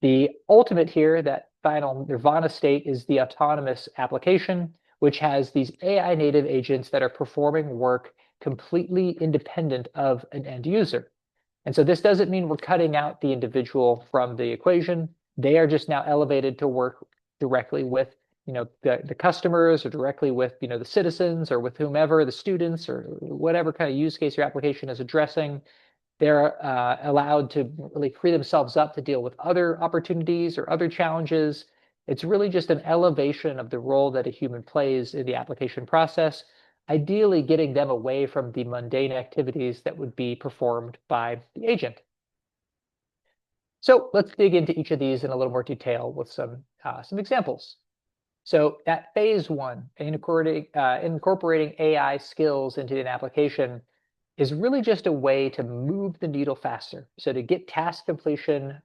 The ultimate here, that final nirvana state, is the autonomous application, which has these AI native agents that are performing work completely independent of an end user. And so this doesn't mean we're cutting out the individual from the equation. They are just now elevated to work directly with the customers, or directly with the citizens, or with whomever, the students, or whatever kind of use case your application is addressing. They're allowed to really free themselves up to deal with other opportunities or other challenges. It's really just an elevation of the role that a human plays in the application process, ideally getting them away from the mundane activities that would be performed by the agent. So let's dig into each of these in a little more detail with some examples. So at phase 1, incorporating AI skills into an application is really just a way to move the needle faster. So to get task completion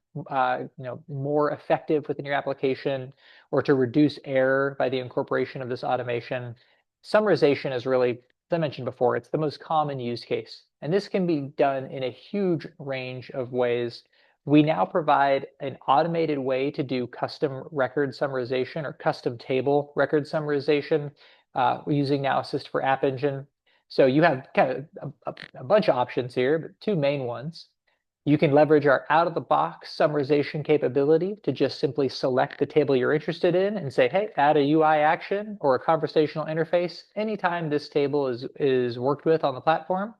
more effective within your application, or to reduce error by the incorporation of this automation, summarization is really, as I mentioned before, it's the most common use case. And this can be done in a huge range of ways, We now provide an automated way to do custom record summarization or custom table record summarization using Now Assist for App Engine. So you have kind of a bunch of options here, but two main ones. You can leverage our out-of-the-box summarization capability to just simply select the table you're interested in and say, hey, add a UI action or a conversational interface anytime this table is worked with on the platform.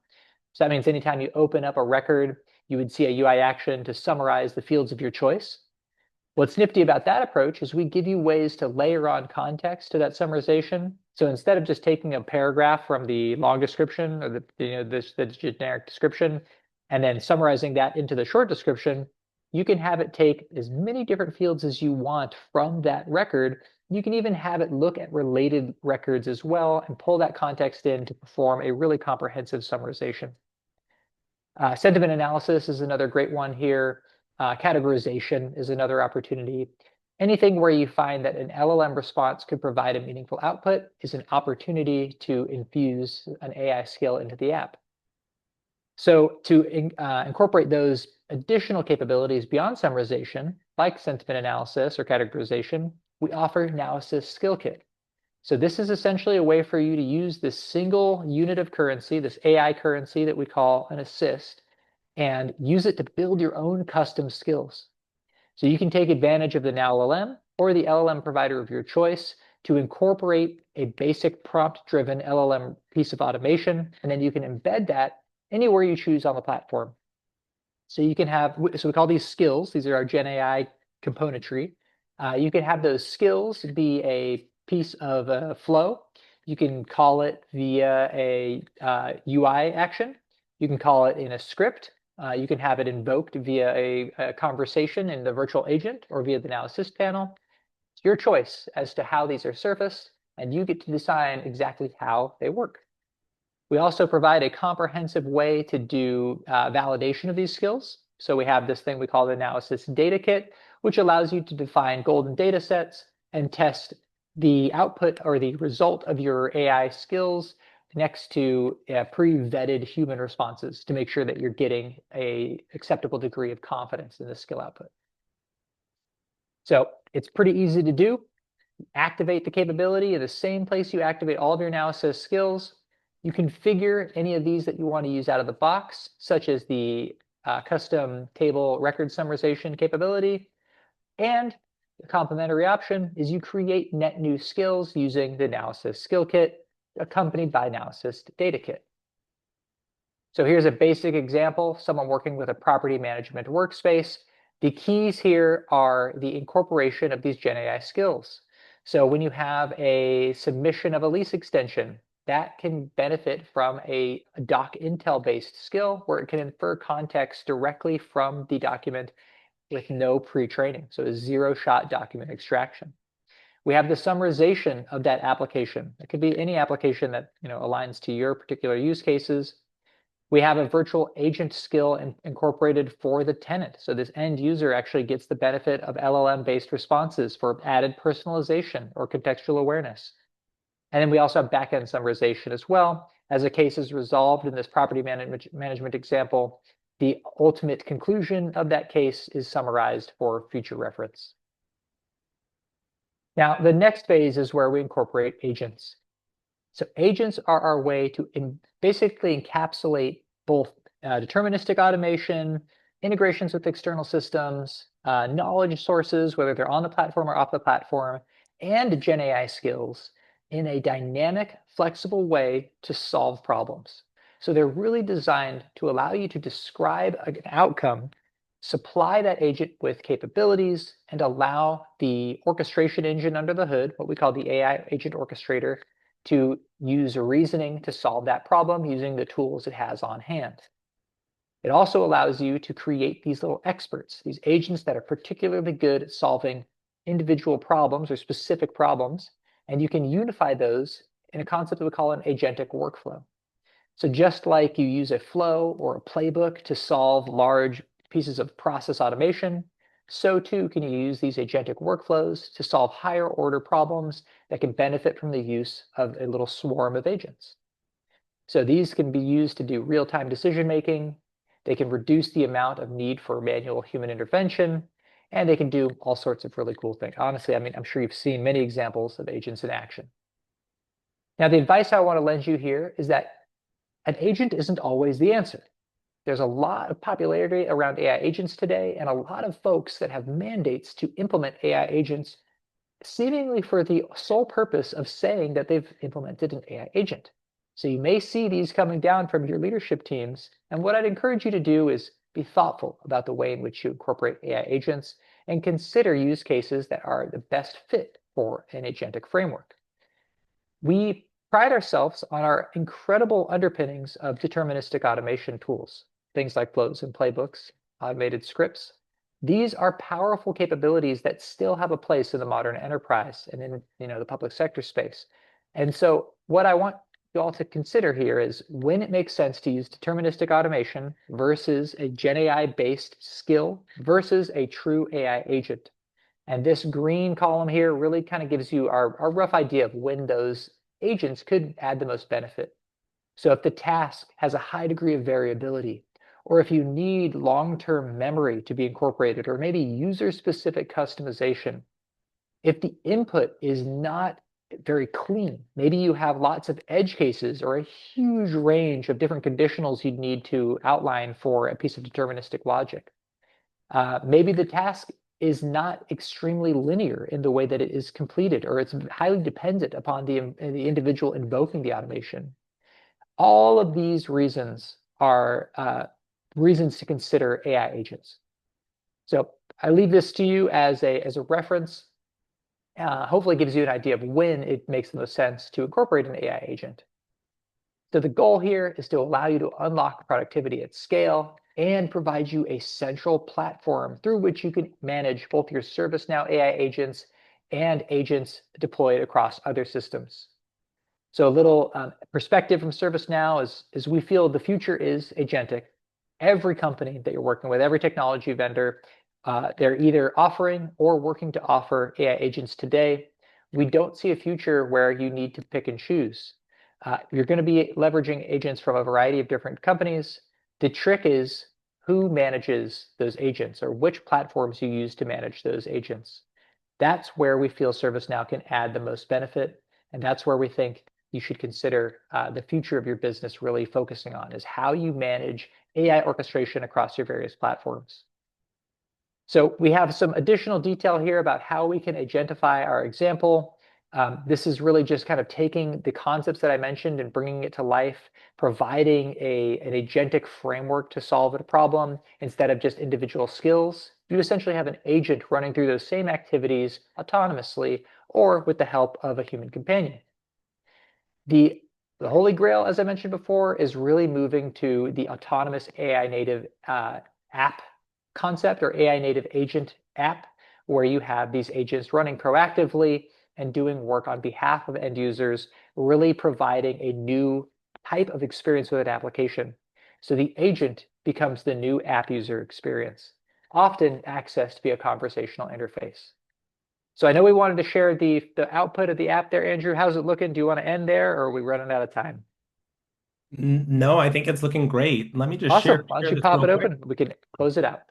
So that means anytime you open up a record, you would see a UI action to summarize the fields of your choice. What's nifty about that approach is we give you ways to layer on context to that summarization. So instead of just taking a paragraph from the long description or the generic description and then summarizing that into the short description, you can have it take as many different fields as you want from that record. You can even have it look at related records as well and pull that context in to perform a really comprehensive summarization. Sentiment analysis is another great one here. Categorization is another opportunity. Anything where you find that an LLM response could provide a meaningful output is an opportunity to infuse an AI skill into the app. So to incorporate those additional capabilities beyond summarization, like sentiment analysis or categorization, we offer Now Assist Skill Kit. So this is essentially a way for you to use this single unit of currency, this AI currency that we call an assist, and use it to build your own custom skills. So you can take advantage of the Now LLM or the LLM provider of your choice to incorporate a basic prompt-driven LLM piece of automation, and then you can embed that anywhere you choose on the platform. So you can have, so we call these skills, these are our Gen AI componentry. You can have those skills be a piece of flow. You can call it via a UI action. You can call it in a script. You can have it invoked via a conversation in the virtual agent or via the Now Assist panel. It's your choice as to how these are surfaced, and you get to decide exactly how they work. We also provide a comprehensive way to do validation of these skills. So we have this thing we call the Now Assist Data Kit, which allows you to define golden data sets and test the output or the result of your AI skills next to pre-vetted human responses to make sure that you're getting an acceptable degree of confidence in the skill output. So it's pretty easy to do. Activate the capability in the same place you activate all of your Now Assist skills. You configure any of these that you want to use out of the box, such as the custom table record summarization capability. And the complementary option is you create net new skills using the Now Assist Skill Kit, accompanied by Now Assist Data Kit. So here's a basic example, someone working with a property management workspace. The keys here are the incorporation of these Gen AI skills. So when you have a submission of a lease extension, that can benefit from a doc intel based skill where it can infer context directly from the document with no pre-training. So a zero-shot document extraction. We have the summarization of that application. It could be any application that aligns to your particular use cases. We have a virtual agent skill incorporated for the tenant. So this end user actually gets the benefit of LLM-based responses for added personalization or contextual awareness. And then we also have backend summarization as well. As a case is resolved in this property management example, the ultimate conclusion of that case is summarized for future reference. Now, the next phase is where we incorporate agents. So agents are our way to basically encapsulate both deterministic automation, integrations with external systems, knowledge sources, whether they're on the platform or off the platform, and Gen AI skills in a dynamic, flexible way to solve problems. So they're really designed to allow you to describe an outcome, supply that agent with capabilities, and allow the orchestration engine under the hood, what we call the AI agent orchestrator, to use reasoning to solve that problem using the tools it has on hand. It also allows you to create these little experts, these agents that are particularly good at solving individual problems or specific problems, and you can unify those in a concept that we call an agentic workflow. So just like you use a flow or a playbook to solve large pieces of process automation, so too can you use these agentic workflows to solve higher order problems that can benefit from the use of a little swarm of agents. So these can be used to do real-time decision making. They can reduce the amount of need for manual human intervention, and they can do all sorts of really cool things. Honestly, I mean, I'm sure you've seen many examples of agents in action. Now, the advice I want to lend you here is that an agent isn't always the answer. There's a lot of popularity around AI agents today, and a lot of folks that have mandates to implement AI agents seemingly for the sole purpose of saying that they've implemented an AI agent. So you may see these coming down from your leadership teams. And what I'd encourage you to do is be thoughtful about the way in which you incorporate AI agents and consider use cases that are the best fit for an agentic framework. We pride ourselves on our incredible underpinnings of deterministic automation tools, things like flows and playbooks, automated scripts. These are powerful capabilities that still have a place in the modern enterprise and in the public sector space. And so what I want you all to consider here is when it makes sense to use deterministic automation versus a Gen AI based skill versus a true AI agent. And this green column here really kind of gives you our rough idea of when those agents could add the most benefit. So if the task has a high degree of variability, or if you need long-term memory to be incorporated, or maybe user-specific customization, if the input is not very clean, maybe you have lots of edge cases or a huge range of different conditionals you'd need to outline for a piece of deterministic logic. Maybe the task is not extremely linear in the way that it is completed, or it's highly dependent upon the individual invoking the automation. All of these reasons are reasons to consider AI agents. So I leave this to you as a reference. Hopefully gives you an idea of when it makes the most sense to incorporate an AI agent. So the goal here is to allow you to unlock productivity at scale and provide you a central platform through which you can manage both your ServiceNow AI agents and agents deployed across other systems. So a little perspective from ServiceNow is we feel the future is agentic. Every company that you're working with, every technology vendor, they're either offering or working to offer AI agents today. We don't see a future where you need to pick and choose. You're going to be leveraging agents from a variety of different companies. The trick is who manages those agents or which platforms you use to manage those agents. That's where we feel ServiceNow can add the most benefit. And that's where we think you should consider the future of your business really focusing on is how you manage AI orchestration across your various platforms. So we have some additional detail here about how we can agentify our example. This is really just kind of taking the concepts that I mentioned and bringing it to life, providing an agentic framework to solve a problem instead of just individual skills. You essentially have an agent running through those same activities autonomously or with the help of a human companion. The holy grail, as I mentioned before, is really moving to the autonomous AI native app concept or AI native agent app, where you have these agents running proactively and doing work on behalf of end users, really providing a new type of experience with an application. So the agent becomes the new app user experience, often accessed via conversational interface. So I know we wanted to share the output of the app there, Andrew. How's it looking? Do you want to end there or are we running out of time? No, I think it's looking great. Let me just Awesome. Why don't share you this pop real it quick. open? We can close it out.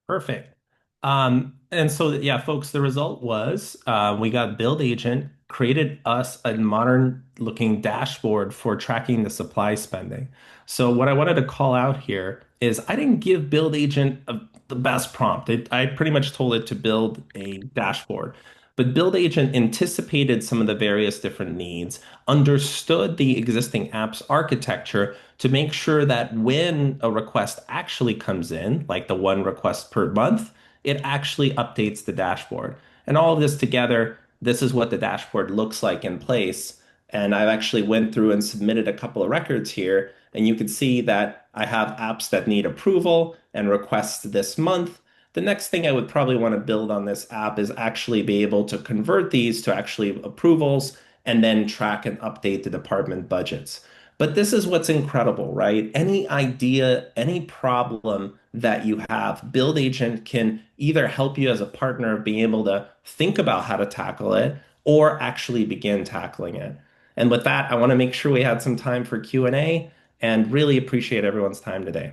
Perfect. And so yeah, folks, the result was we got Build Agent created us a modern looking dashboard for tracking the supply spending. So what I wanted to call out here is I didn't give Build Agent the best prompt. I pretty much told it to build a dashboard. But Build Agent anticipated some of the various different needs, understood the existing app's architecture to make sure that when a request actually comes in, like the one request per month, it actually updates the dashboard. And all of this together, this is what the dashboard looks like in place. And I've actually went through and submitted a couple of records here. And you can see that I have apps that need approval and requests this month. The next thing I would probably want to build on this app is actually be able to convert these to actually approvals and then track and update the department budgets. But this is what's incredible, right? Any idea, any problem that you have, Build Agent can either help you as a partner of being able to think about how to tackle it or actually begin tackling it. And with that, I want to make sure we had some time for Q&A and really appreciate everyone's time today.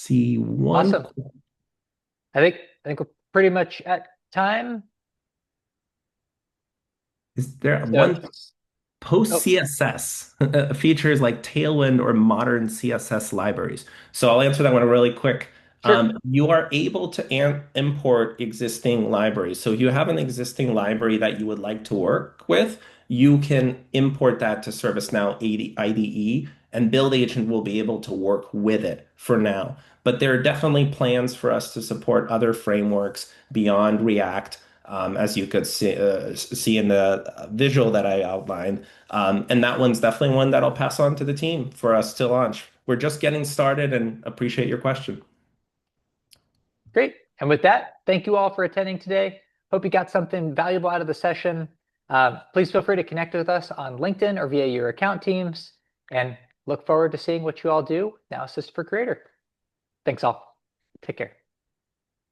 see one. Awesome. I think we're pretty much at time. Is there So, one post oh, CSS features like Tailwind or modern CSS libraries? So I'll answer that one really quick. sure. You are able to import existing libraries. So if you have an existing library that you would like to work with, you can import that to ServiceNow IDE, and Build Agent will be able to work with it for now. But there are definitely plans for us to support other frameworks beyond React, as you could see in the visual that I outlined. And that one's definitely one that I'll pass on to the team for us to launch. We're just getting started and appreciate your question. Great. And with that, thank you all for attending today. Hope you got something valuable out of the session. Please feel free to connect with us on LinkedIn or via your account teams, and look forward to seeing what you all do now Assist for Creator. Thanks all. Take care.